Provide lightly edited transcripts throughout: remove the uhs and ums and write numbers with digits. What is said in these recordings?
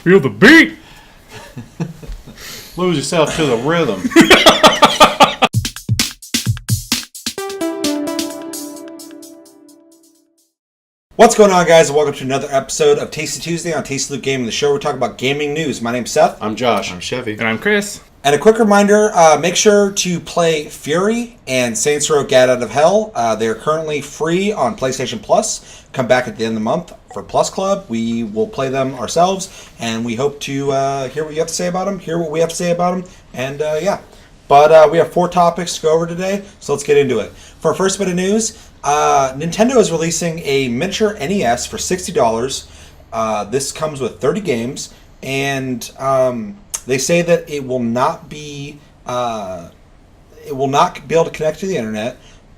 Feel the beat! Lose yourself to the rhythm. What's going on, guys, and welcome to another episode of Tasty Tuesday on Tasty Loot Gaming, the show where we talk about gaming news. My name's Seth. I'm Josh. I'm Chevy. And I'm Chris. And a quick reminder, make sure to play Fury and Saints Row Get Out of Hell. They are currently free on PlayStation Plus. Come back at the end of the month for Plus Club. We will play them ourselves, and we hope to hear what you have to say about them, hear what we have to say about them, and yeah. But we have 4 topics to go over today, so let's get into it. For our first bit of news, Nintendo is releasing a miniature NES for $60. This comes with 30 games, and they say that it will not be able to connect to the internet,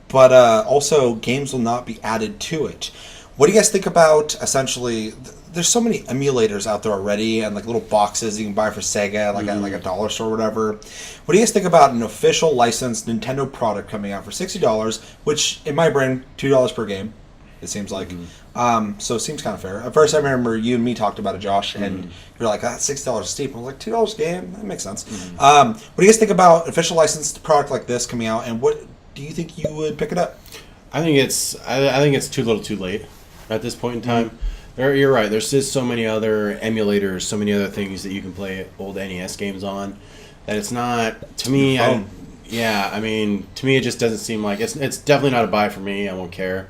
but also games will not be added to it. What do you guys think about, essentially, there's so many emulators out there already, and like little boxes you can buy for Sega, like at like a dollar store or whatever. What do you guys think about an official licensed Nintendo product coming out for $60, which in my brain, $2 per game, it seems like. So it seems kind of fair. At first, I remember you and me talked about it, Josh, and you're like, $6 is steep. I was like, $2 a game? That makes sense. What do you guys think about official licensed product like this coming out, and what do you think you would pick it up? I think it's too little too late at this point in time. You're right. There's just so many other emulators, so many other things that you can play old NES games on that it's not, to me, to me it just doesn't seem like, it's definitely not a buy for me. I won't care.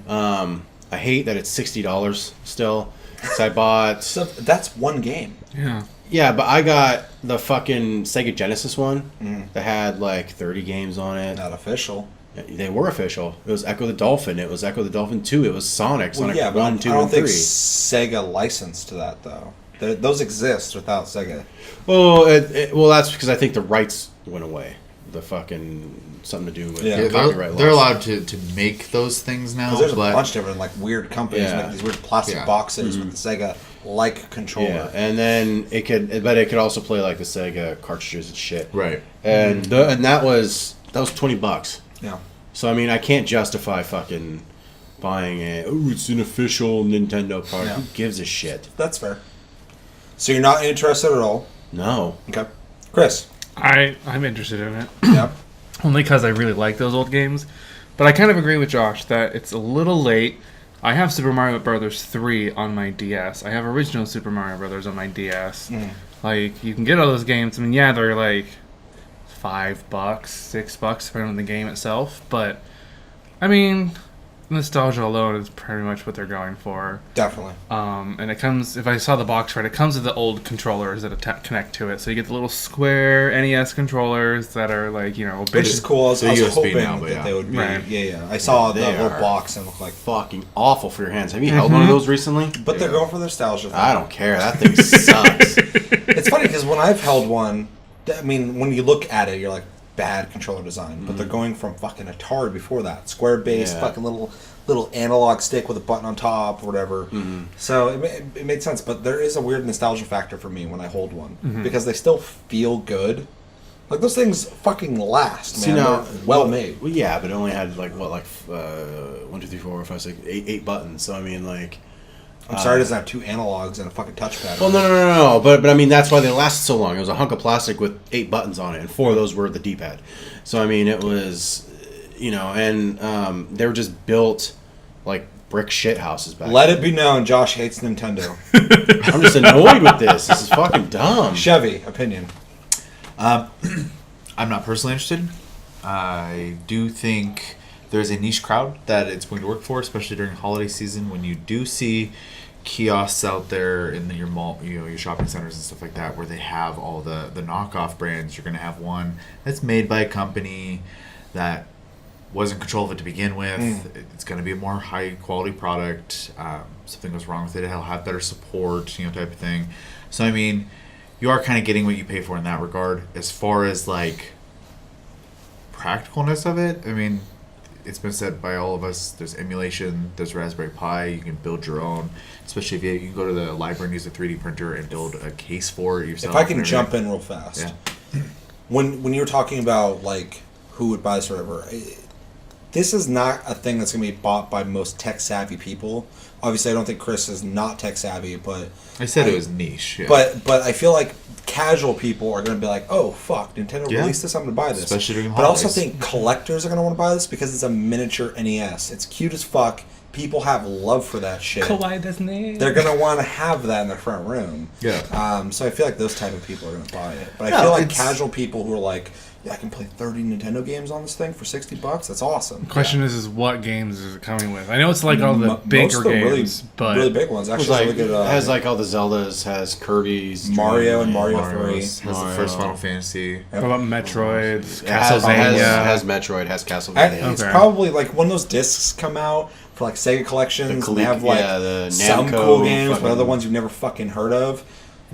I hate that it's $60 still. Because I bought... So that's one game. Yeah. Yeah, but I got the fucking Sega Genesis one that had like 30 games on it. Not official. They were official. It was Echo the Dolphin. It was Echo the Dolphin 2. It was Sonic. Sonic 1, 2, and 3. I don't think Sega licensed to that, though. Those exist without Sega. Well, that's because I think the rights went away. The fucking something to do with copyright laws. They're allowed to make those things now. Because there's a bunch of different like weird companies make these weird plastic boxes with the Sega-like controller. Yeah, and then it could also play like the Sega cartridges and shit. Right. And that was $20. Yeah. So I mean, I can't justify fucking buying it. Oh, it's an official Nintendo product. Yeah. Who gives a shit? That's fair. So you're not interested at all? No. Okay. Chris? I'm interested in it. Yeah. Only because I really like those old games. But I kind of agree with Josh that it's a little late. I have Super Mario Bros. 3 on my DS. I have original Super Mario Bros. On my DS. Like, you can get all those games. I mean, yeah, they're like $5, $6, depending on the game itself. But, I mean, nostalgia alone is pretty much what they're going for. Definitely. And it comes, if I saw the box right, it comes with the old controllers that connect to it. So you get the little square NES controllers that are like, Which is cool. I was hoping now, that they would be. Right. Yeah. I saw the little box and it looked like Fucking awful for your hands. Have you held one of those recently? But they're going for the nostalgia thing. I don't care. That thing sucks. It's funny because when I've held one, I mean, when you look at it, you're like, bad controller design. But they're going from fucking Atari before that. Square base, fucking little analog stick with a button on top or whatever. So it made sense. But there is a weird nostalgia factor for me when I hold one. Because they still feel good. Like, those things fucking last, man. They're well made. Well, yeah, but it only had, 1, 2, 3, 4, 5, 6, 8 buttons. So, I mean, like... I'm sorry it doesn't have 2 analogs and a fucking touchpad. Well, no. But I mean, that's why they lasted so long. It was a hunk of plastic with 8 buttons on it, and 4 of those were the D-pad. So, I mean, it was, and they were just built like brick shit houses back Let then. it be known, Josh hates Nintendo. I'm just annoyed with this. This is fucking dumb. Chevy, opinion. I'm not personally interested. I do think there's a niche crowd that it's going to work for, especially during holiday season when you do see kiosks out there in your mall, your shopping centers and stuff like that, where they have all the knockoff brands. You're going to have one that's made by a company that wasn't control of it to begin with. It's going to be a more high quality product. Something goes wrong with it, it'll have better support, type of thing. So I mean, you are kind of getting what you pay for in that regard. As far as like practicalness of it, I mean, it's been said by all of us, there's emulation, there's Raspberry Pi, you can build your own, especially if you can go to the library and use a 3D printer and build a case for it yourself. If I can jump in real fast. Yeah. When you were talking about like who would buy this or whatever, this is not a thing that's going to be bought by most tech-savvy people. Obviously, I don't think Chris is not tech-savvy, but... I said it was niche. Yeah. But I feel like casual people are going to be like, oh, fuck, Nintendo released this, I'm going to buy this. Especially during But I also holidays. think collectors are going to want to buy this because it's a miniature NES. It's cute as fuck. People have love for that shit. They're going to want to have that in their front room. Yeah. So I feel like those type of people are going to buy it. But I No, feel like it's- casual people who are like, yeah, I can play 30 Nintendo games on this thing for $60. That's awesome. Question is what games is it coming with? I know it's like all the Most bigger of the games, but really big ones. It's Actually, like, really good. it has like all the Zeldas, has Kirby's, Mario and Dreamland. Mario 3. Has the first Final Fantasy. what about Metroids, It has Castlevania? Metroid, has Castlevania. It's Okay. probably like when those discs come out for like Sega collections. The They have like the some Namco cool games, but fucking- other ones you've never fucking heard of.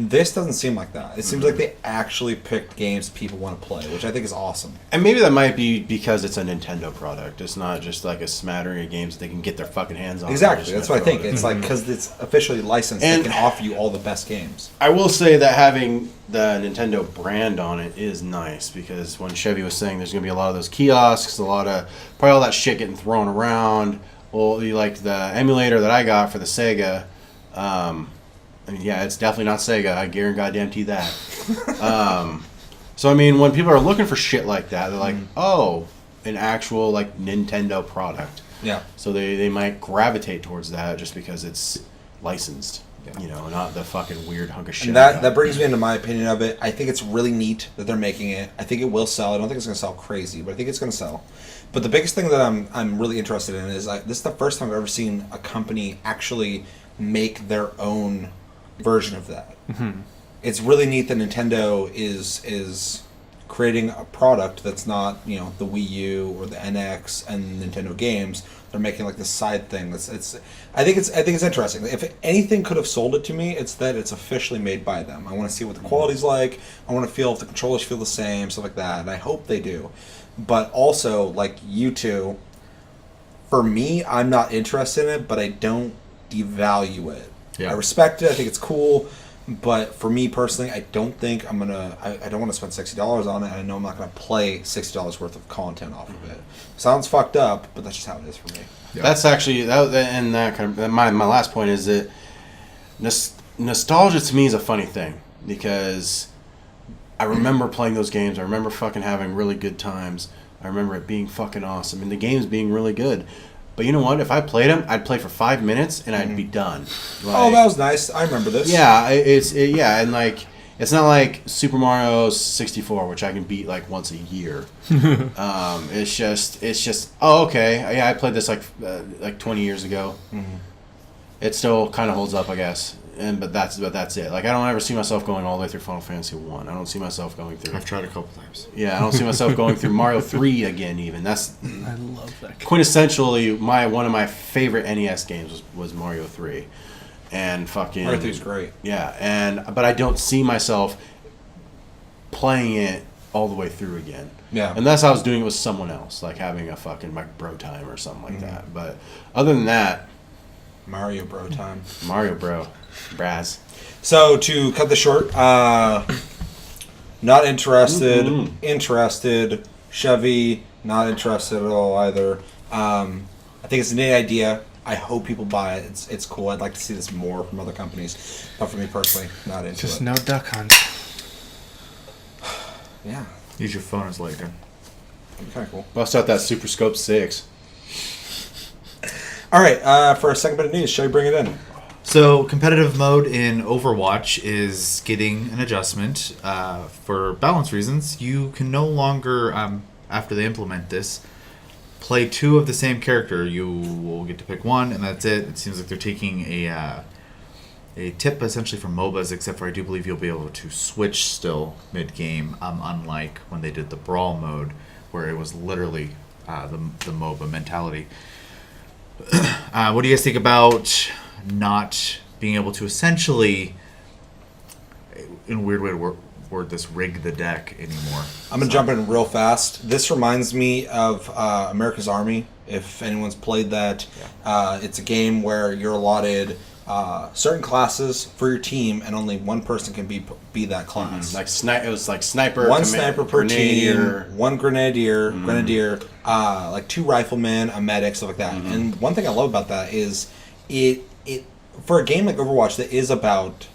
This doesn't seem like that. It seems like they actually picked games people want to play, which I think is awesome. And maybe that might be because it's a Nintendo product. It's not just like a smattering of games that they can get their fucking hands on. Exactly. That's what I think. It's It's like because it's officially licensed, And- they can offer you all the best games. I will say that having the Nintendo brand on it is nice because when Chevy was saying there's going to be a lot of those kiosks, a lot of probably all that shit getting thrown around. Well, you like the emulator that I got for the Sega. I mean, yeah, it's definitely not Sega. I guarantee that. So I mean, when people are looking for shit like that, they're like, oh, an actual like Nintendo product. Yeah. So they might gravitate towards that just because it's licensed. Yeah. You know, not the fucking weird hunk of shit. And that brings me into my opinion of it. I think it's really neat that they're making it. I think it will sell. I don't think it's going to sell crazy, but I think it's going to sell. But the biggest thing that I'm really interested in is this is the first time I've ever seen a company actually make their own version of that. Mm-hmm. It's really neat that Nintendo is creating a product that's not the Wii U or the NX and Nintendo games. They're making like this side thing. I think it's interesting. If anything could have sold it to me, it's that it's officially made by them. I want to see what the quality's like. I want to feel if the controllers feel the same, stuff like that. And I hope they do. But also, like you two, for me, I'm not interested in it, but I don't devalue it. Yeah. I respect it. I think it's cool. But for me personally, I don't think I'm gonna. I don't want to spend $60 on it. I know I'm not gonna play $60 worth of content off of it. Sounds fucked up, but that's just how it is for me. Yeah. That's actually that kind of my last point is that nostalgia to me is a funny thing because I remember playing those games. I remember fucking having really good times. I remember it being fucking awesome and the games being really good. But you know what? If I played them, I'd play for 5 minutes and I'd be done. Oh, that was nice. I remember this. Yeah, and like it's not like Super Mario 64, which I can beat like once a year. It's just oh okay, yeah, I played this like 20 years ago. Mm-hmm. It still kind of holds up, I guess. But that's it. Like I don't ever see myself going all the way through Final Fantasy 1. I don't see myself going through. I've tried a couple times. Yeah, I don't see myself going through Mario 3 again. Even that's I love that. quintessentially one of my favorite NES games was Mario 3, and fucking Mario 3's great. Yeah, but I don't see myself playing it all the way through again. Yeah. Unless I was doing it with someone else, like having a fucking like bro time or something like that. But other than that, Mario Bro time. Mario bro, Braz. So to cut this short, not interested. Mhm. Interested. Chevy, not interested at all either. I think it's a neat idea. I hope people buy it. It's cool. I'd like to see this more from other companies. But for me personally, not into Just it. no duck hunt. Yeah, Use your phone as light gun. it'd be kind of cool. Bust out that Super Scope 6. All right, for a second bit of news, shall we bring it in? So, competitive mode in Overwatch is getting an adjustment. For balance reasons, you can no longer, after they implement this, play two of the same character. You will get to pick one, and that's it. It seems like they're taking a tip essentially from MOBAs, except for I do believe you'll be able to switch still mid-game, unlike when they did the Brawl mode, where it was literally the MOBA mentality. What do you guys think about not being able to essentially, in a weird way to word this, rig the deck anymore? I'm going to jump in real fast. This reminds me of America's Army, if anyone's played that. It's a game where you're allotted certain classes for your team, and only one person can be that class. It was like sniper. One sniper per grenadier. team, one grenadier, like 2 riflemen, a medic, stuff like that. And one thing I love about that is it for a game like Overwatch that is about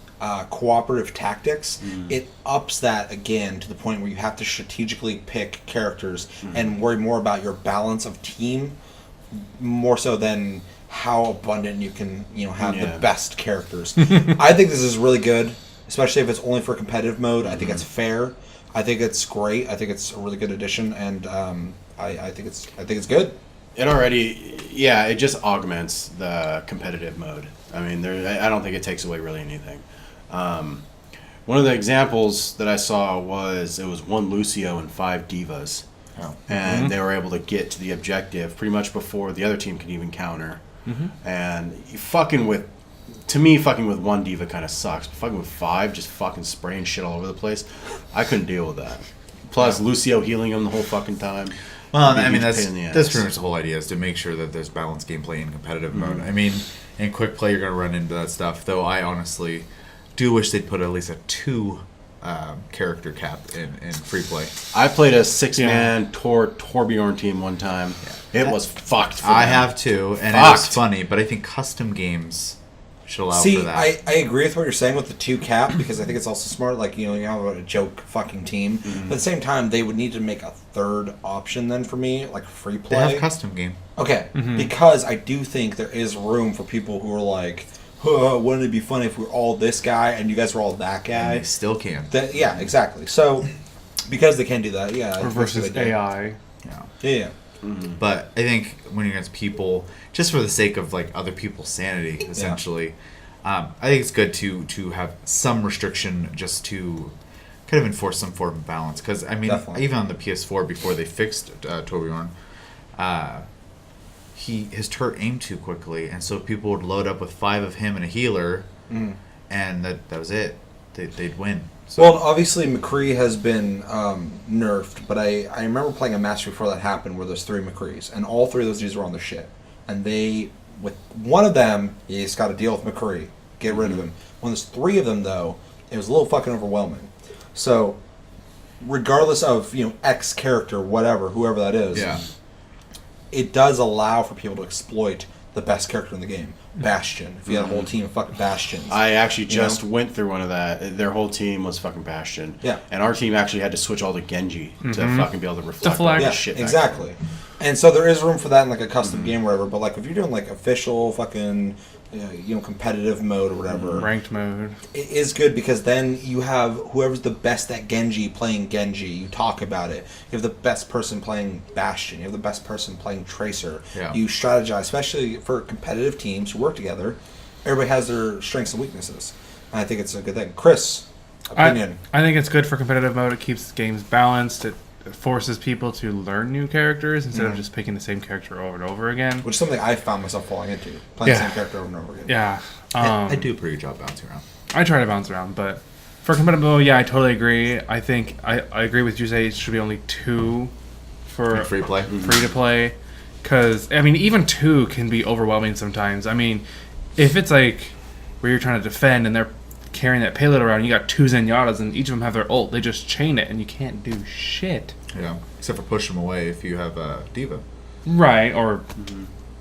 cooperative tactics, it ups that again to the point where you have to strategically pick characters and worry more about your balance of team, more so than how abundant you can have the best characters. I think this is really good, especially if it's only for competitive mode. I think it's fair. I think it's great. I think it's a really good addition, and I think it's good. It already, it just augments the competitive mode. I mean, I don't think it takes away really anything. One of the examples that I saw was 1 Lucio and 5 divas, and they were able to get to the objective pretty much before the other team could even counter. And fucking with 1 diva kind of sucks, but fucking with 5, just fucking spraying shit all over the place, I couldn't deal with that. Plus Lucio healing him the whole fucking time. Well, I mean, that's pretty much the whole idea, is to make sure that there's balanced gameplay in competitive mode. I mean, in quick play, you're going to run into that stuff, though I honestly do wish they'd put at least a 2 character cap in free play. I played a 6-man Torbjorn team one time. It was fucked for I them. have too, and it was funny, but I think custom games should allow for that. I agree with what you're saying with the 2 cap, because I think it's also smart. Like, you have a joke fucking team. But at the same time, they would need to make a 3rd option then for me, like free play. They have custom game. Okay, because I do think there is room for people who are like, wouldn't it be funny if we were all this guy and you guys were all that guy? And they still can. Yeah, exactly. So, because they can do that, or versus AI. Yeah. But I think when you're against people, just for the sake of like other people's sanity, essentially, I think it's good to have some restriction just to kind of enforce some form of balance. Because I mean, even on the PS4 before they fixed Torbjorn, his turret aimed too quickly, and so people would load up with 5 of him and a healer, and that was it. They'd win. So. Well, obviously McCree has been nerfed, but I remember playing a match before that happened where there's 3 McCrees, and all 3 of those dudes were on their shit. And with one of them, you just got to deal with McCree, get rid of him. When there's 3 of them, though, it was a little fucking overwhelming. So, regardless of X character, whoever that is, it does allow for people to exploit the best character in the game. Bastion. If you had a whole team of fucking Bastions. I actually just went through one of that. Their whole team was fucking Bastion. Yeah. And our team actually had to switch all to Genji to fucking be able to reflect all Deflect. that shit. Exactly. And so there is room for that in like a custom game or whatever, but like if you're doing like official fucking competitive mode or whatever, Ranked mode, it is good because then you have whoever's the best at Genji playing Genji. You talk about it. You have the best person playing Bastion. You have the best person playing Tracer. Yeah. You strategize, especially for competitive teams who work together. Everybody has their strengths and weaknesses, and I think it's a good thing. Chris, opinion? I think it's good for competitive mode. It keeps games balanced. It forces people to learn new characters instead of just picking the same character over and over again. Which is something I found myself falling into, playing the same character over and over again. Yeah. I do a pretty good job bouncing around. I try to bounce around, but for competitive mode, I totally agree. I think I agree with you. Say it should be only 2 for free play, free to play, because I mean even 2 can be overwhelming sometimes. I mean, if it's like where you're trying to defend and they're carrying that payload around, you got 2 Zenyatas and each of them have their ult. They just chain it and you can't do shit. Yeah, except for push them away if you have a diva. Right, or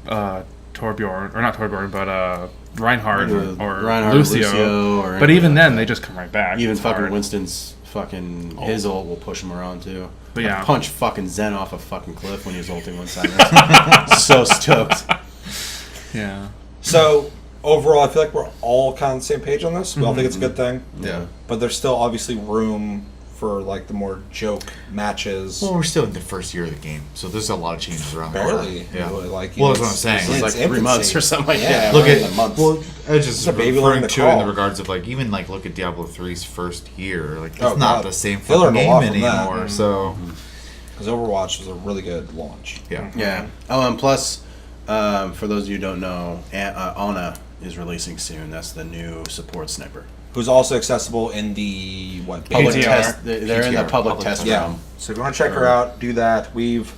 Torbjorn, or not Torbjorn, but Reinhardt or Lucio. Or but even then, they just come right back. Even it's fucking hard. Winston's fucking his ult will push him around too. But I punch fucking Zen off a fucking cliff when he was ulting one side. So stoked. Yeah. So overall, I feel like we're all kind of on the same page on this. We all think it's a good thing. Yeah. But there's still obviously room for like the more joke matches. Well, we're still in the first year of the game, so there's a lot of changes around. Barely. Yeah. Like, Well, that's what I'm saying. It's like 3 months or something like that. Look we're at in the months. well, I was just a baby referring learning to to it in the crawl. regards of like even like look at Diablo 3's first year. Like it's Oh, not God. the same They fucking learned a game lot from that. anymore. So Because Overwatch was a really good launch. yeah. Yeah. Oh, and plus, for those of you who don't know, Ana is releasing soon. That's the new support sniper. Who's also accessible in the Public PTR. test. They're in the PTR, public public test test. Yeah. realm. So if you want to check her out, do that. We've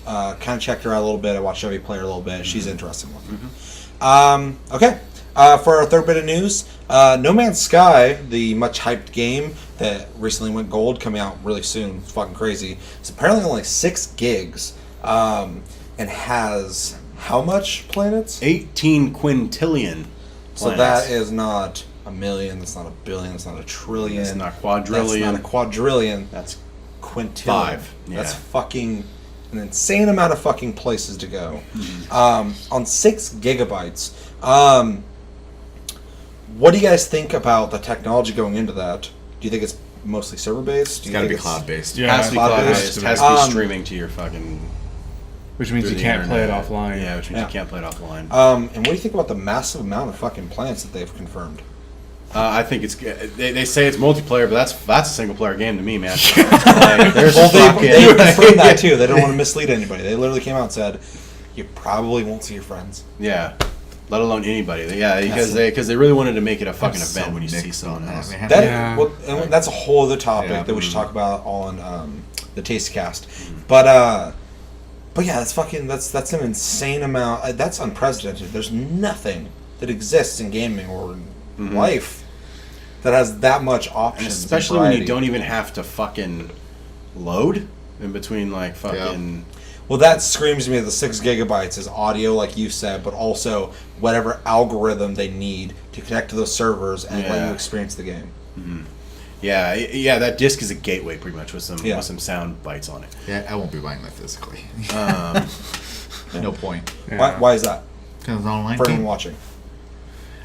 kind of checked her out a little bit. I watched every player a little bit. She's an interesting one. Okay. For our third bit of news, No Man's Sky, the much hyped game that recently went gold, coming out really soon. It's fucking crazy. It's apparently only 6 gigs, and has how much planets? 18 quintillion. So that is not a million. That's not a billion. That's not a trillion. It's not quadrillion. That's not a quadrillion. That's Quintillion. 5. Yeah. That's fucking an insane amount of fucking places to go. On 6 gigabytes. What do you guys think about the technology going into that? Do you think it's mostly server based? It's got to be cloud based. Yeah, has to be cloud-based. cloud-based. Has to be streaming to your fucking. which means through you the can't play it internet. offline. Yeah, which means Yeah. you can't play it offline. And what do you think about the massive amount of fucking planets that they've confirmed? I think it's. They say it's multiplayer, but that's a single player game to me, man. Like, there's fucking. They confirmed that too. They don't want to mislead anybody. They literally came out and said, "You probably won't see your friends." Yeah, let alone anybody. Yeah, because they really wanted to make it a fucking I'm event so when you see mixed someone on else. that, man. That, Yeah. well, and that's a whole other topic Yeah. that we should talk about on the Taste Cast. But yeah, that's an insane amount. That's unprecedented. There's nothing that exists in gaming or in life that has that much And options. especially and when you variety. don't even have to fucking load in between, like fucking. Well, that screams to me that the 6 gigabytes is audio, like you said, but also whatever algorithm they need to connect to those servers and let Yeah. you experience the game. Yeah. That disc is a gateway, pretty much, with some Yeah. with some sound bites on it. Yeah, I won't be buying that physically. No point. Yeah. Why is that? Because it's online. For anyone game. watching.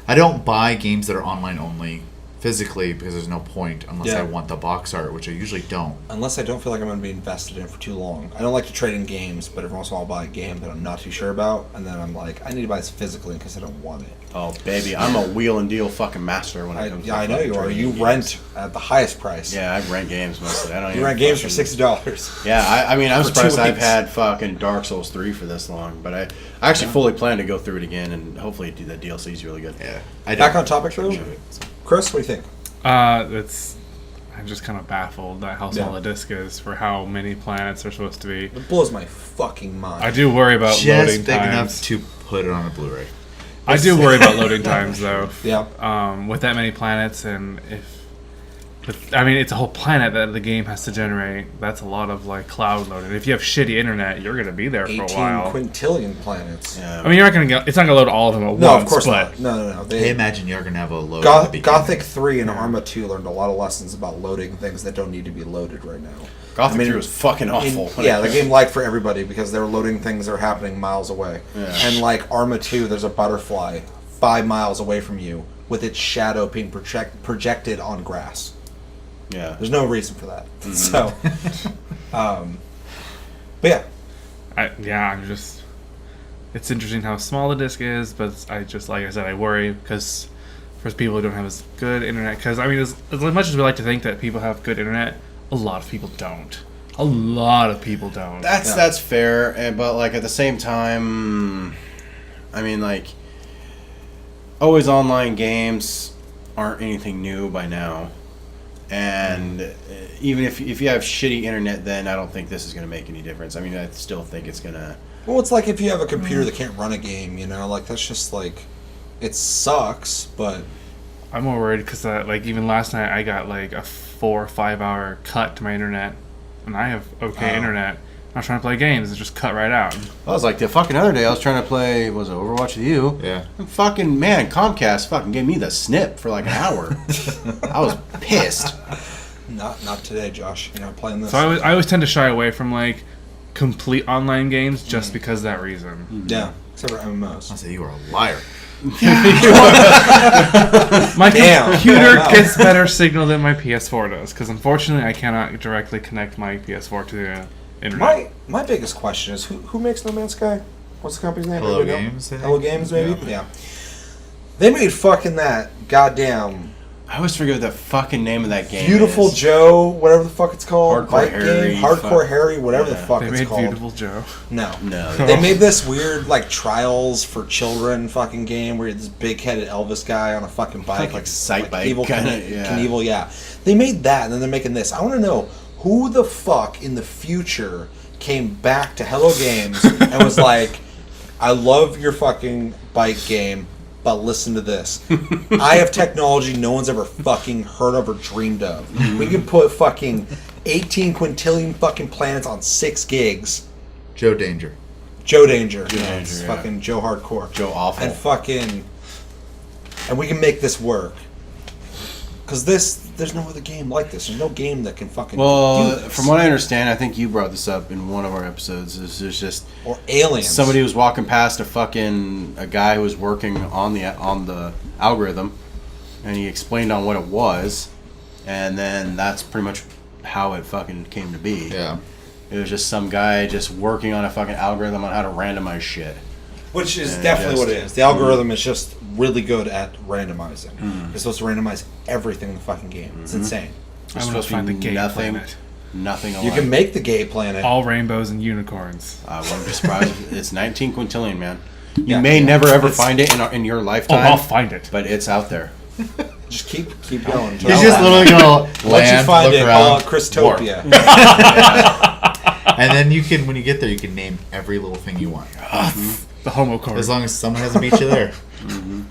I don't buy games that are online only physically because there's no point unless Yeah. I want the box art, which I usually don't. Unless I don't feel like I'm going to be invested in it for too long. I don't like to trade in games, but every once in a while I'll buy a game that I'm not too sure about, and then I'm like, I need to buy this physically because I don't want it. Oh baby, I'm a wheel and deal fucking master when it comes. to I know fucking you are. trading You games. rent at the highest price. Yeah, I rent games mostly. I don't. You even rent games for fucking- $60. Yeah, I mean, I'm For 2 surprised I've weeks. had fucking Dark Souls 3 for this long, but I actually fully plan to go through it again and hopefully do that DLC is really good. Yeah. I Back don't. on topic though, Chris, what do you think? I'm just kind of baffled at how small Yeah. the disc is for how many planets are supposed to be. It blows my fucking mind. I do worry about Just loading big enough times. to put it on a Blu-ray. I do worry about loading times though. Yeah. With that many planets, and I mean, it's a whole planet that the game has to generate. That's a lot of like cloud loading. If you have shitty internet, you're gonna be there for 18 a while. quintillion planets. Yeah. I mean, you're not gonna get. It's not gonna load all of them at No, once. of course but not. No. They imagine you're gonna have a load. at the beginning. Gothic 3 and Arma 2 learned a lot of lessons about loading things that don't need to be loaded right now. Gothic 3 was fucking awful. Yeah, the game lagged for everybody because they were loading things that are happening miles away. Yeah. And like Arma 2, there's a butterfly 5 miles away from you with its shadow being projected on grass. Yeah. There's no reason for that. So, but yeah, I'm just. It's interesting how small the disc is, but I just, like I said, I worry because for people who don't have as good internet, because I mean, as much as we like to think that people have good internet, a lot of people don't. A lot of people don't. That's fair, but like at the same time, I mean, like always online games aren't anything new by now, and even if you have shitty internet, then I don't think this is going to make any difference. I mean, I still think it's gonna. well, it's like if you have a computer that can't run a game, like that's just like, it sucks, but I'm more worried because like even last night I got like a 4 or 5 hour cut to my internet, and I have okay internet. I was trying to play games, it just cut right out. I was like the fucking other day. I was trying to play Overwatch with you. Yeah. And fucking man, Comcast fucking gave me the snip for like an hour. I was pissed. not today, Josh. You're not playing this. So I always tend to shy away from like complete online games just because of that reason. Yeah, except for MMOs. I say you are a liar. My Damn. computer Wow. gets better signal than my PS4 does because unfortunately I cannot directly connect my PS4 to the internet. My biggest question is who makes No Man's Sky? What's the company's name? Hello Anybody know? Games, I think? Hello Games, maybe. Yeah. Yeah. They made fucking that goddamn I always forget what the fucking name of that game Beautiful is. Joe, whatever the fuck it's called, Hardcore bike Harry, game, Hardcore fuck. Harry, whatever the Yeah. fuck They it's made called. Beautiful Joe. No. No. They made this weird like trials for children fucking game where you're this big headed Elvis guy on a fucking bike, Like Sight Bike evil kinda, Knievel, yeah. They made that and then they're making this. I want to know who the fuck in the future came back to Hello Games and was like, I love your fucking bike game, but listen to this. I have technology no one's ever fucking heard of or dreamed of. We can put fucking 18 quintillion fucking planets on 6 gigs. Joe Danger. Joe Danger. Danger, yeah. Fucking Joe Hardcore. Joe Awful. And we can make this work. Because there's no other game like this. There's no game that can fucking do this. From what I understand, I think you brought this up in one of our episodes. Is there's just or aliens. Somebody was walking past a guy who was working on the algorithm, and he explained on what it was, and then that's pretty much how it fucking came to be. Yeah. It was just some guy just working on a fucking algorithm on how to randomize shit. Which is definitely what it is. The algorithm is just really good at randomizing. It's supposed to randomize everything in the fucking game. It's insane. I'm going to find the gay planet. Nothing alike. You can make the gay planet. All rainbows and unicorns. I wouldn't be surprised. It's 19 quintillion, man. You may never ever find it in your lifetime. Oh, I'll find it. But it's out there. Just keep going. He's just literally going to Once you land, find look it, around, call it Christopia. and then you can, when you get there, you can name every little thing you want. The homo card. As long as someone hasn't beat you there.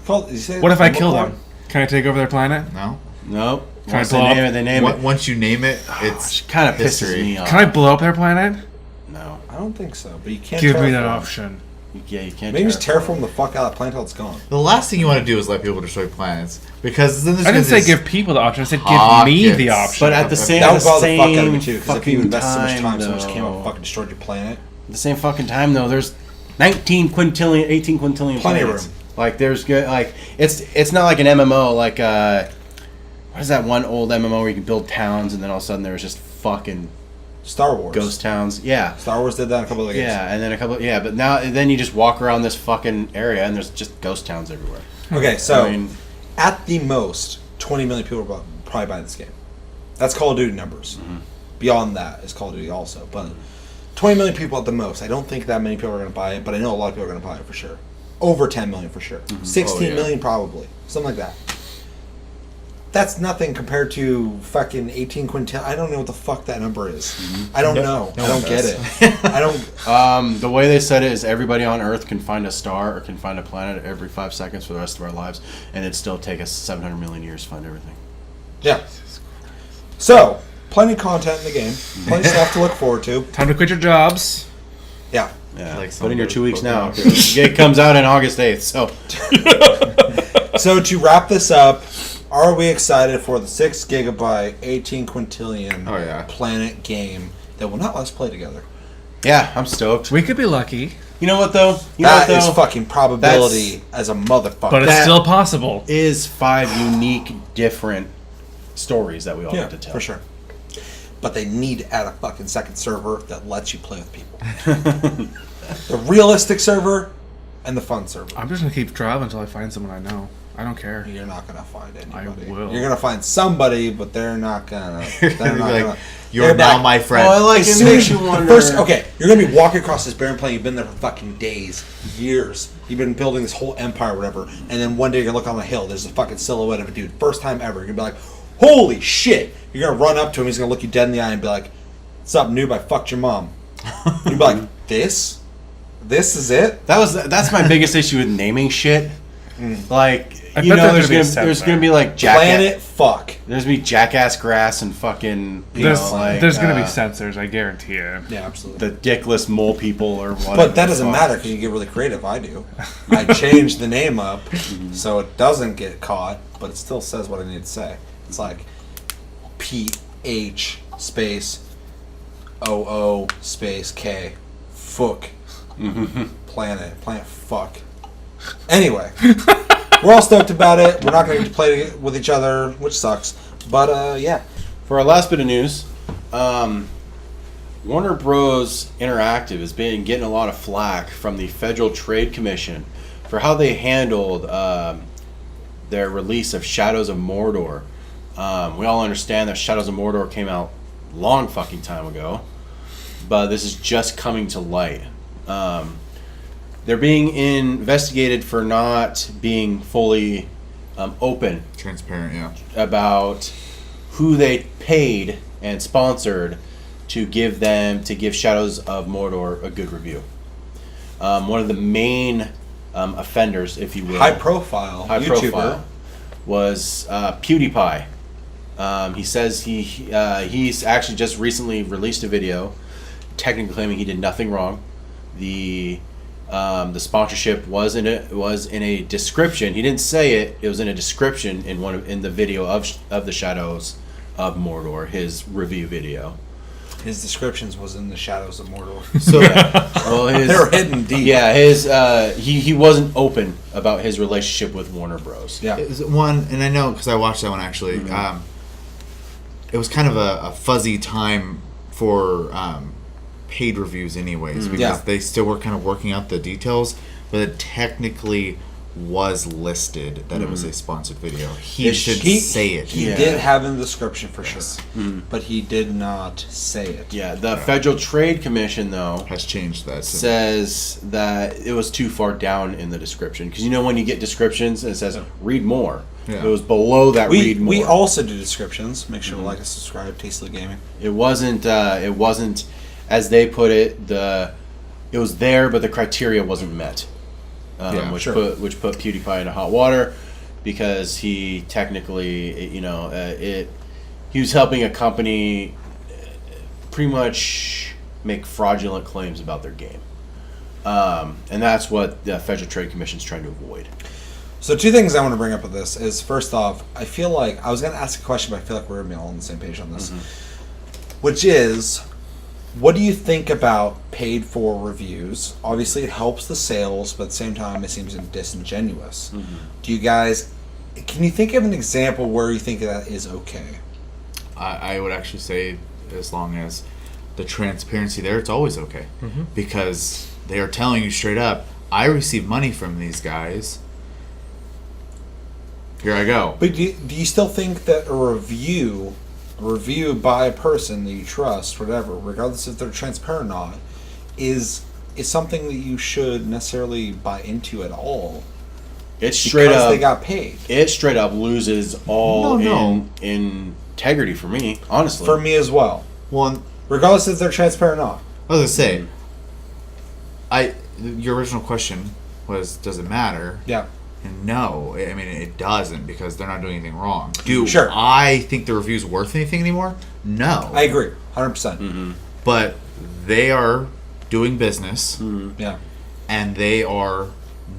What if I kill them? Can I take over their planet? No. Nope. Can I Once blow they name it. Once you name it, it's kind of history. pisses me off. Can I blow up their planet? No. I don't think so, but you can't Give me terraform. that option. Yeah, you can't. Maybe just terraform the fuck out of that planet until it's gone. The last thing you want to do is let people destroy planets, because then there's I didn't say give people the option. I said give me the option. But at the same That would bother the fuck out of me same too, because if you fucking invest so much time, someone though. just came up and fucking destroyed your planet. At the same fucking time, though, there's 19 quintillion, 18 quintillion Plenty of planets. room. Like, there's good. Like, it's not like an MMO. Like, what is that one old MMO where you can build towns and then all of a sudden there's just fucking Star Wars. ghost towns? Yeah. Star Wars did that in a couple of games. Yeah, and then but now then you just walk around this fucking area and there's just ghost towns everywhere. Okay, so I mean, at the most, 20 million people will probably buy this game. That's Call of Duty numbers. Beyond that is Call of Duty also, but 20 million people at the most. I don't think that many people are going to buy it, but I know a lot of people are going to buy it for sure. Over 10 million for sure. 16 million probably. Something like that. That's nothing compared to fucking 18 quintillion. I don't know what the fuck that number is. I don't know. I don't get it. I don't. The way they said it is everybody on Earth can find a star or can find a planet every 5 seconds for the rest of our lives, and it'd still take us 700 million years to find everything. Yeah. So, plenty of content in the game. Plenty of stuff to look forward to. Time to quit your jobs. Yeah. Yeah. Like Put in your 2 weeks now. Pokemon. It comes out on August 8th, so. So, to wrap this up, are we excited for the 6 gigabyte, 18 quintillion planet game that will not let us play together? Yeah, I'm stoked. We could be lucky, You know what, though? That is fucking probability as a motherfucker. but it's That- still possible. Is 5 unique, different stories that we all have to tell. for sure. But they need to add a fucking second server that lets you play with people. The realistic server and the fun server. I'm just gonna keep driving until I find someone I know. I don't care. You're not gonna find anybody. I will. You're gonna find somebody, but they're not gonna. You're They're gonna not be like, gonna. you're they're now like, my friend. Oh, I like As it. soon Makes as you wonder. you're gonna be walking across this barren plain. You've been there for fucking days, years. You've been building this whole empire, or whatever. And then one day you're gonna look on the hill. There's a fucking silhouette of a dude. First time ever. You're gonna be like, "Holy shit!" You're gonna run up to him. He's gonna look you dead in the eye and be like, "What's up, noob? I fucked your mom." You'd be like, "This is it." That's my biggest issue with naming shit. Like, I you bet know, there's there's gonna be a gonna be like jackass. Planet fuck. There's gonna be jackass grass and fucking. There's Like, there's gonna be censors, I guarantee you. Yeah, absolutely. the dickless mole people or whatever. But that doesn't the fuck. matter because you get really creative. I do. I change the name up so it doesn't get caught, but it still says what I need to say. It's like PH space OO space K. Fuck. Planet fuck. Anyway, we're all stoked about it. We're not going to get to play with each other, which sucks. But yeah. For our last bit of news, Warner Bros. Interactive has been getting a lot of flack from the Federal Trade Commission for how they handled their release of Shadows of Mordor. We all understand that Shadows of Mordor came out long fucking time ago, but this is just coming to light. They're being investigated for not being fully open Transparent, yeah. about who they paid and sponsored to give Shadows of Mordor a good review. One of the main offenders, if you will. High profile YouTuber. Was PewDiePie. He says he's actually just recently released a video, technically claiming he did nothing wrong. The sponsorship was in a description. He didn't say it. It was in a description in the video of the Shadows of Mordor, his review video. His descriptions was in the Shadows of Mordor. So They're hidden deep. Yeah, he wasn't open about his relationship with Warner Bros. Yeah. is it one, and I know because I watched that one actually. It was kind of a fuzzy time for paid reviews, anyways, because they still were kind of working out the details. But it technically was listed that it was a sponsored video. He should say it. He did have in the description for sure, but he did not say it. Yeah, the Federal Trade Commission, though, Has changed that. says that it was too far down in the description. Because when you get descriptions, it says, read more. Yeah. It was below that read more. We also do descriptions. Make sure to like and subscribe. Tastefully Gaming. It wasn't, as they put it, it was there, but the criteria wasn't met. Which put PewDiePie into hot water because he technically, he was helping a company pretty much make fraudulent claims about their game, and that's what the Federal Trade Commission is trying to avoid. So 2 things I want to bring up with this is, first off, I feel like I was going to ask a question, but I feel like we're going to be all on the same page on this, which is, what do you think about paid for reviews? Obviously, it helps the sales, but at the same time, it seems disingenuous. Do you guys, can you think of an example where you think that is okay? I would actually say, as long as the transparency there, it's always okay. Because they are telling you straight up, I receive money from these guys. Here I go. But do you still think that a review by a person that you trust, whatever, regardless if they're transparent or not, is something that you should necessarily buy into at all? It's straight because up. they got paid. It straight up loses all integrity for me, honestly. For me as well. Well, Regardless if they're transparent or not. I was gonna say, your original question was, does it matter? Yeah. And no, I mean it doesn't, because they're not doing anything wrong. Sure. I think the review's worth anything anymore? No. I agree, 100%. But they are doing business, Yeah. and they are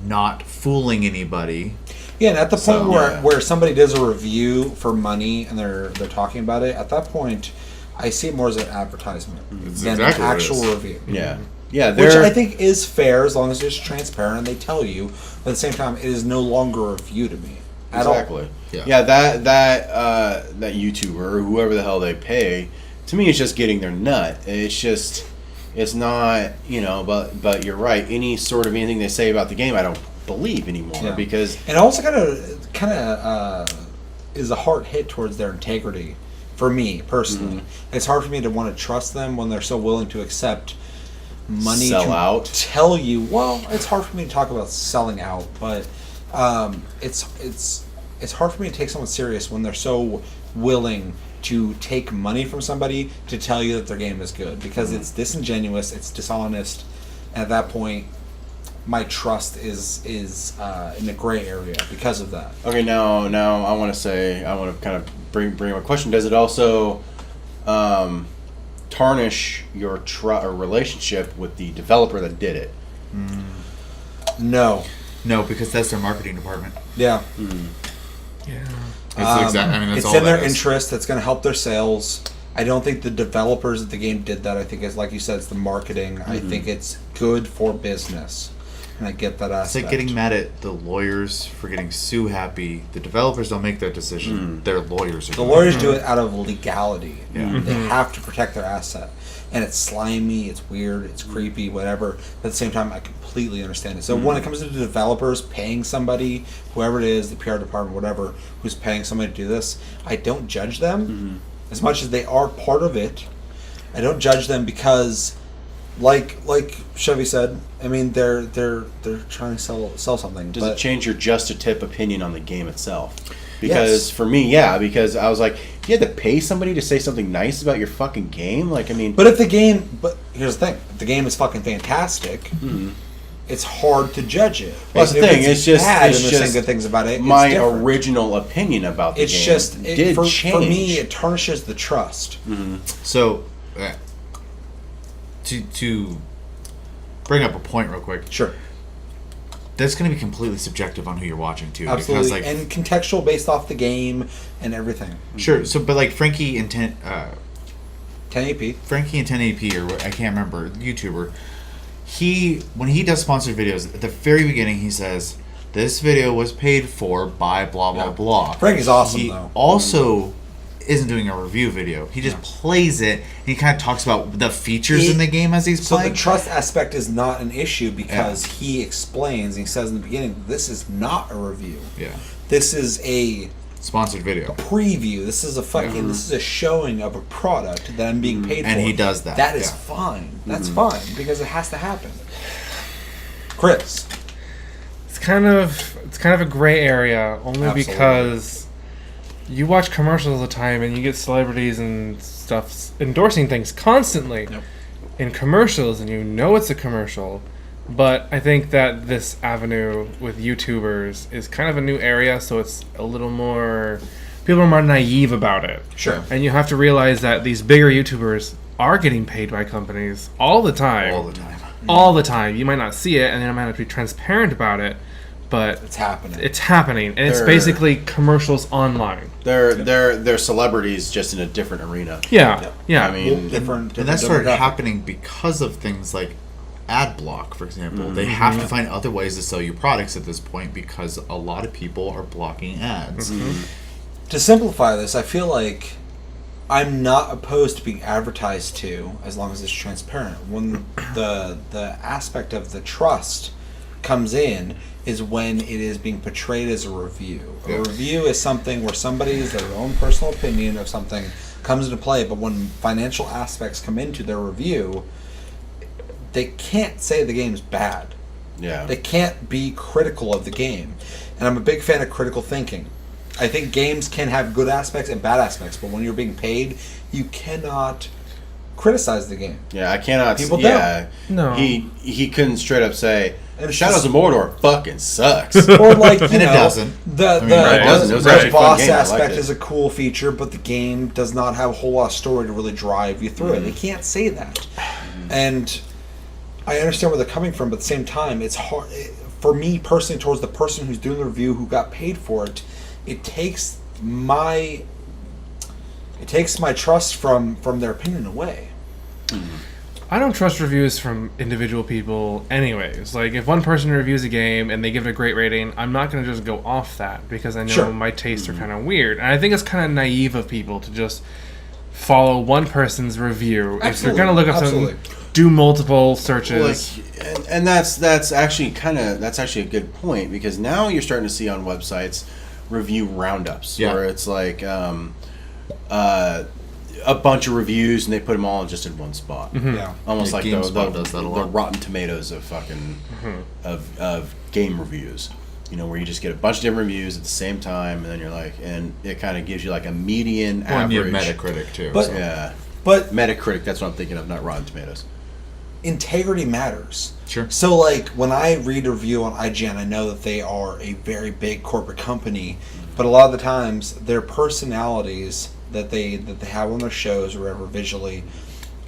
not fooling anybody. Yeah, and at the point So, where somebody does a review for money and they're talking about it, at that point, I see it more as an advertisement It's than exactly an what it actual is. review. Yeah. Yeah, Which they're... I think is fair as long as it's transparent and they tell you. But at the same time, it is no longer a review to me at all. Yeah, that YouTuber or whoever the hell they pay, to me, it's just getting their nut. It's not, but you're right. Any sort of anything they say about the game, I don't believe anymore because... And it also kind of is a hard hit towards their integrity for me, personally. It's hard for me to want to trust them when they're so willing to accept money Sell out. tell you. Well, it's hard for me to talk about selling out, but it's hard for me to take someone serious when they're so willing to take money from somebody to tell you that their game is good, because it's disingenuous, it's dishonest, and at that point, my trust is in the gray area because of that. Okay, now I want to kind of bring up a question. Does it also tarnish your relationship with the developer that did it? No. No, because that's their marketing department. Yeah. Yeah. That's It's all in their that is. interest. That's going to help their sales. I don't think the developers of the game did that. I think it's like you said, it's the marketing. I think it's good for business, and I get that It's aspect. like getting mad at the lawyers for getting sue happy. The developers don't make that decision. Their lawyers are The doing lawyers it. do it out of legality. Yeah. They have to protect their asset. And it's slimy, it's weird, it's creepy, whatever. But at the same time, I completely understand it. So when it comes to the developers paying somebody, whoever it is, the PR department, whatever, who's paying somebody to do this, I don't judge them as much as they are part of it. I don't judge them because, like Chevy said, I mean they're trying to sell something. Does but it change your just a tip opinion on the game itself? Because for me, because I was like, if you had to pay somebody to say something nice about your fucking game, like, I mean... But here's the thing: if the game is fucking fantastic, it's hard to judge it. Well, that's the If thing. It's just bad it's and they're just saying good things about it. It's my different. original opinion about the It's game just did change. for me. It tarnishes the trust. So, to bring up a point real quick, Sure, that's going to be completely subjective on who you're watching too. absolutely, Because, like, and contextual based off the game and everything. sure. So, but like Frankie and 1080p. Frankie and 1080p, or I can't remember, YouTuber. When he does sponsored videos, at the very beginning he says, "This video was paid for by blah blah blah." Frankie's awesome He though. also isn't doing a review video. He just plays it. And he kind of talks about the features in the game as he's So playing. the trust aspect is not an issue because he explains. He says in the beginning, "This is not a review. Yeah, This is a sponsored video. preview. This is a fucking. This is a showing of a product that I'm being paid for." And he does that. That is Yeah. fine. That's fine because it has to happen. Chris, It's kind of a gray area only Absolutely. because you watch commercials all the time and you get celebrities and stuff endorsing things constantly in commercials, and you know it's a commercial. But I think that this avenue with YouTubers is kind of a new area, so it's a little more, people are more naive about it. sure. And you have to realize that these bigger YouTubers are getting paid by companies all the time. All the time. All the time. You might not see it, and they might have to be transparent about it, but It's happening. it's happening, and it's They're- basically commercials online. They're celebrities just in a different arena. Yeah, yeah. I mean, different. And that started demographic. happening because of things like ad block, for example. They have to find other ways to sell you products at this point because a lot of people are blocking ads. To simplify this, I feel like I'm not opposed to being advertised to as long as it's transparent. When the aspect of the trust comes in is when it is being portrayed as a review. A review is something where somebody's their own personal opinion of something comes into play, but when financial aspects come into their review, they can't say the game's bad. yeah. They can't be critical of the game. And I'm a big fan of critical thinking. I think games can have good aspects and bad aspects, but when you're being paid, you cannot criticize the game. Yeah, I cannot. People yeah, No. He couldn't straight up say And it's Shadows just- of Mordor fucking sucks. Or like, you And it know, doesn't. The Right, it doesn't. It was the actually a fun boss game. I liked aspect it. is a cool feature, but the game does not have a whole lot of story to really drive you through it. They can't say that. And I understand where they're coming from, but at the same time, it's hard for me personally towards the person who's doing the review who got paid for it. It takes my trust from their opinion away. I don't trust reviews from individual people anyways. Like, if one person reviews a game and they give it a great rating, I'm not going to just go off that because I know Sure. my tastes are kind of weird. And I think it's kind of naive of people to just follow one person's review. If you're going to look up Absolutely. something, do multiple searches. And that's actually a good point because now you're starting to see on websites review roundups Yeah. where it's like a bunch of reviews and they put them all just in one spot. Yeah. Almost Yeah, like GameSpot does that a the lot. Rotten Tomatoes of fucking of game reviews. You know, where you just get a bunch of different reviews at the same time, and then you're like, and it kind of gives you like a median And you have average. Metacritic too. But- so. Yeah, But Metacritic. That's what I'm thinking of, not Rotten Tomatoes. integrity matters. Sure. So, like, when I read a review on IGN, I know that they are a very big corporate company, but a lot of the times, their personalities that they have on their shows or whatever visually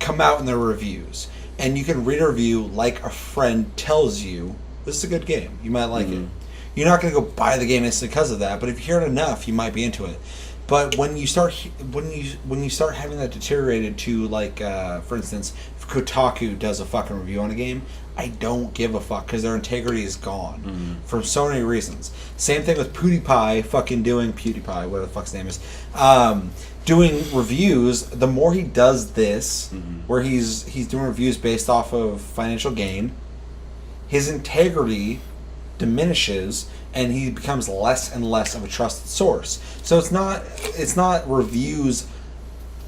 come out in their reviews. And you can read a review like a friend tells you, this is a good game. You might like it. You're not going to go buy the game instantly because of that, but if you hear it enough, you might be into it. But when you start when you start having that deteriorated to, like, for instance, if Kotaku does a fucking review on a game, I don't give a fuck because their integrity is gone for so many reasons. Same thing with PewDiePie fucking doing PewDiePie, whatever the fuck's name is, doing reviews. The more he does this, where he's doing reviews based off of financial gain, his integrity diminishes and he becomes less and less of a trusted source. So it's not reviews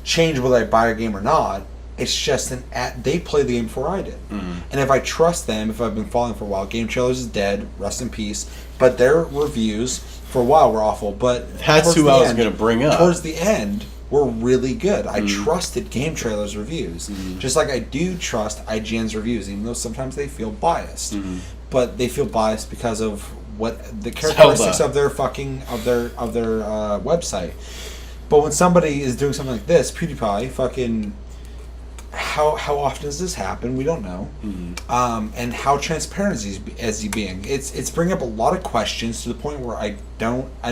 change whether I buy a game or not. It's just they played the game before I did. And if I trust them, if I've been following for a while, Game Trailers is dead, rest in peace. But their reviews for a while were awful. But That's towards who the I was end- going to bring up. Towards the end, were really good. I trusted Game Trailers reviews, just like I do trust IGN's reviews, even though sometimes they feel biased. but they feel biased because of what the characteristics of their website. But when somebody is doing something like this, PewDiePie, fucking, how often does this happen? We don't know. Mm-hmm. And how transparent is he being? It's bringing up a lot of questions to the point where I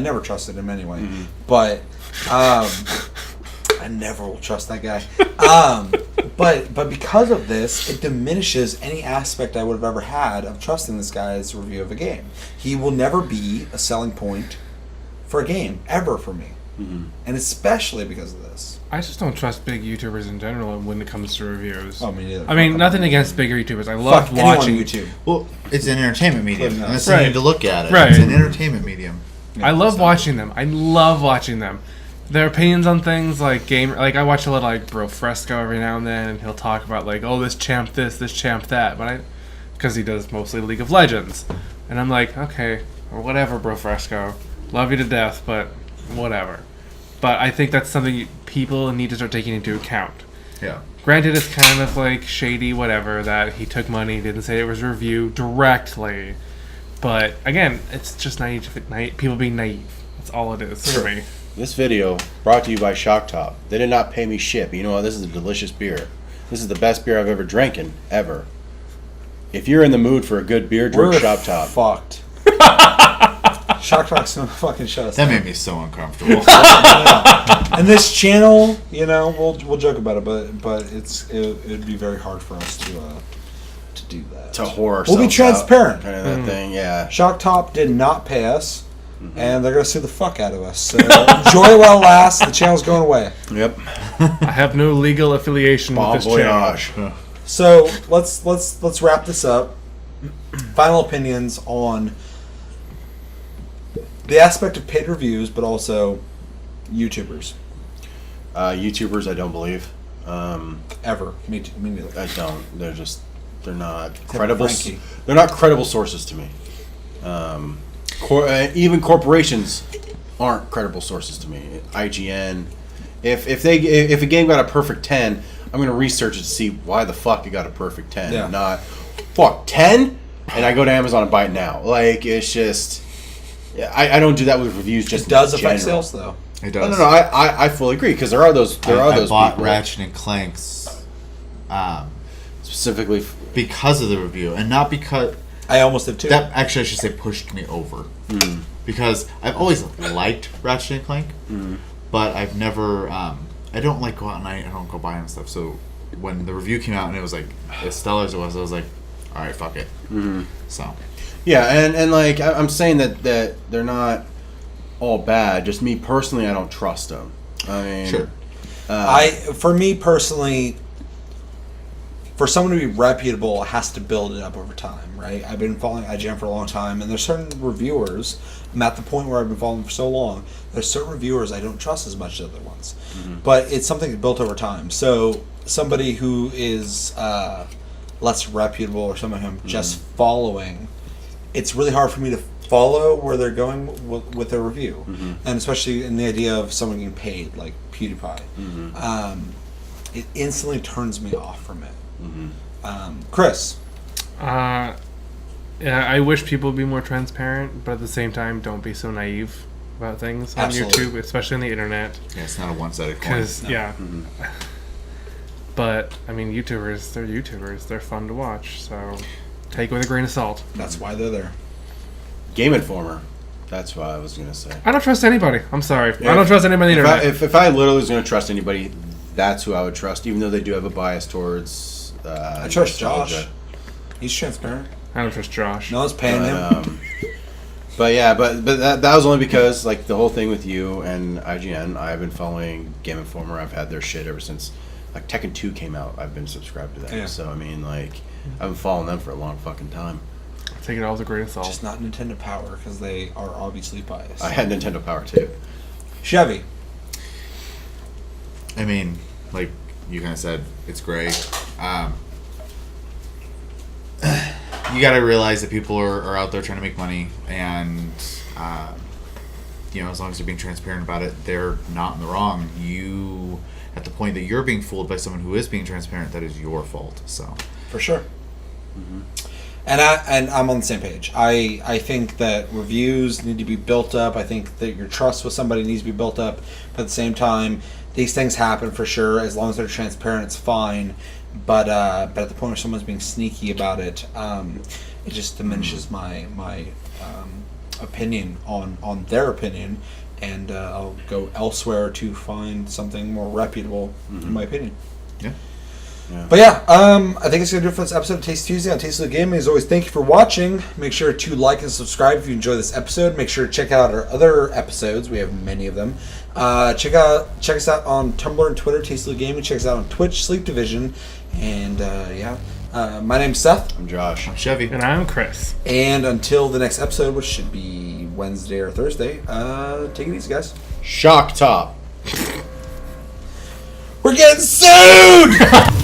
never trusted him anyway. Mm-hmm. But I never will trust that guy. But because of this, it diminishes any aspect I would have ever had of trusting this guy's review of a game. He will never be a selling point for a game, ever, for me. Mm-hmm. And especially because of this. I just don't trust big YouTubers in general when it comes to reviews. Oh, me neither. I mean, nothing against bigger YouTubers. I love watching YouTube. Well, it's an entertainment medium. And that's right. something to look at it. Right. It's an entertainment medium. Yeah, I love watching them. I love watching them. Their opinions on things like I watch a little like Bro Fresco every now and then, and he'll talk about like, oh, this champ this champ that, because he does mostly League of Legends, and I'm like, okay, or whatever, Bro Fresco, love you to death, but whatever. But I think that's something people need to start taking into account. Yeah. Granted, it's kind of like shady, whatever, that he took money, didn't say it was a review directly, but again, it's just naive people being naive. That's all it is for me. This video brought to you by Shock Top. They did not pay me shit, but you know what? This is a delicious beer. This is the best beer I've ever drinking, ever. If you're in the mood for a good beer, drink Shock Top. Fucked. Shock Top's gonna fucking shut us That down. made me so uncomfortable. And this channel, we'll joke about it, but it'd be very hard for us to do that. To whore ourselves We'll be transparent. out, kind of that thing, yeah. Shock Top did not pay us. And they're going to sue the fuck out of us. So enjoy it while it lasts. The channel's going away. Yep. I have no legal affiliation with this channel. So let's wrap this up. Final opinions on the aspect of paid reviews, but also YouTubers. YouTubers, I don't believe. Ever. Me neither. I don't. They're not credible. Frankie. They're not credible sources to me. Even corporations aren't credible sources to me. IGN. If a game got a perfect 10, I'm going to research it to see why the fuck it got a perfect 10. Yeah. Not, fuck, 10? And I go to Amazon and buy it now. Like, it's just... I don't do that with reviews just It does in affect general. sales, though. It does. No, I fully agree, because there are those I bought people. Ratchet and Clank's Specifically... because of the review, and not because... I almost did, too. That actually, I should say, pushed me over. Because I've always liked Ratchet and Clank, but I've never... I don't like go out and I don't go buy and stuff, so when the review came out and it was like, as stellar as it was, I was like, alright, fuck it. So... Yeah, and like I'm saying that they're not all bad. Just me personally, I don't trust them. I mean, Sure. For me personally, for someone to be reputable, it has to build it up over time, right? I've been following IGN for a long time, and there's certain reviewers. I'm at the point where I've been following them for so long. There's certain reviewers I don't trust as much as other ones, but it's something that's built over time. So somebody who is less reputable, or someone who I'm just following, it's really hard for me to follow where they're going with their review, and especially in the idea of someone getting paid, like PewDiePie. It instantly turns me off from it. Chris? Yeah, I wish people would be more transparent, but at the same time, don't be so naive about things on Absolutely. YouTube, especially on the internet. Yeah, it's not a one-sided coin. Because, But, I mean, YouTubers, they're YouTubers. They're fun to watch, so take it with a grain of salt. That's why they're there. Game Informer. That's what I was gonna say. I don't trust anybody. I'm sorry. Yeah, I don't trust anybody on the internet. If I literally was gonna trust anybody, that's who I would trust, even though they do have a bias towards. I trust Josh. He's transparent. I don't trust Josh. No one's paying him. But yeah, but that was only because like the whole thing with you and IGN. I've been following Game Informer. I've had their shit ever since like Tekken 2 came out. I've been subscribed to them. Yeah. So I mean, like I've been following them for a long fucking time. Take it all with a grain of salt. Just not Nintendo Power, because they are obviously biased. I had Nintendo Power too. Chevy. I mean, like you kind of said, it's great. You got to realize that people are out there trying to make money, and as long as they're being transparent about it, they're not in the wrong. You, at the point that you're being fooled by someone who is being transparent, that is your fault. So For sure. And I'm on the same page. I think that reviews need to be built up. I think that your trust with somebody needs to be built up. But at the same time, these things happen for sure. As long as they're transparent, it's fine. But at the point where someone's being sneaky about it, it just diminishes my opinion on their opinion, and I'll go elsewhere to find something more reputable, in my opinion. Yeah. But yeah, I think it's going to do it for this episode of Taste Tuesday on Tasteful Gaming. As always, thank you for watching. Make sure to like and subscribe if you enjoy this episode. Make sure to check out our other episodes. We have many of them. Check us out on Tumblr and Twitter, Tasteful Gaming. Check us out on Twitch, Sleep Division. And my name's Seth. I'm Josh. I'm Chevy. And I'm Chris. And until the next episode, which should be Wednesday or Thursday, take it easy, guys. Shock Top. We're getting sued!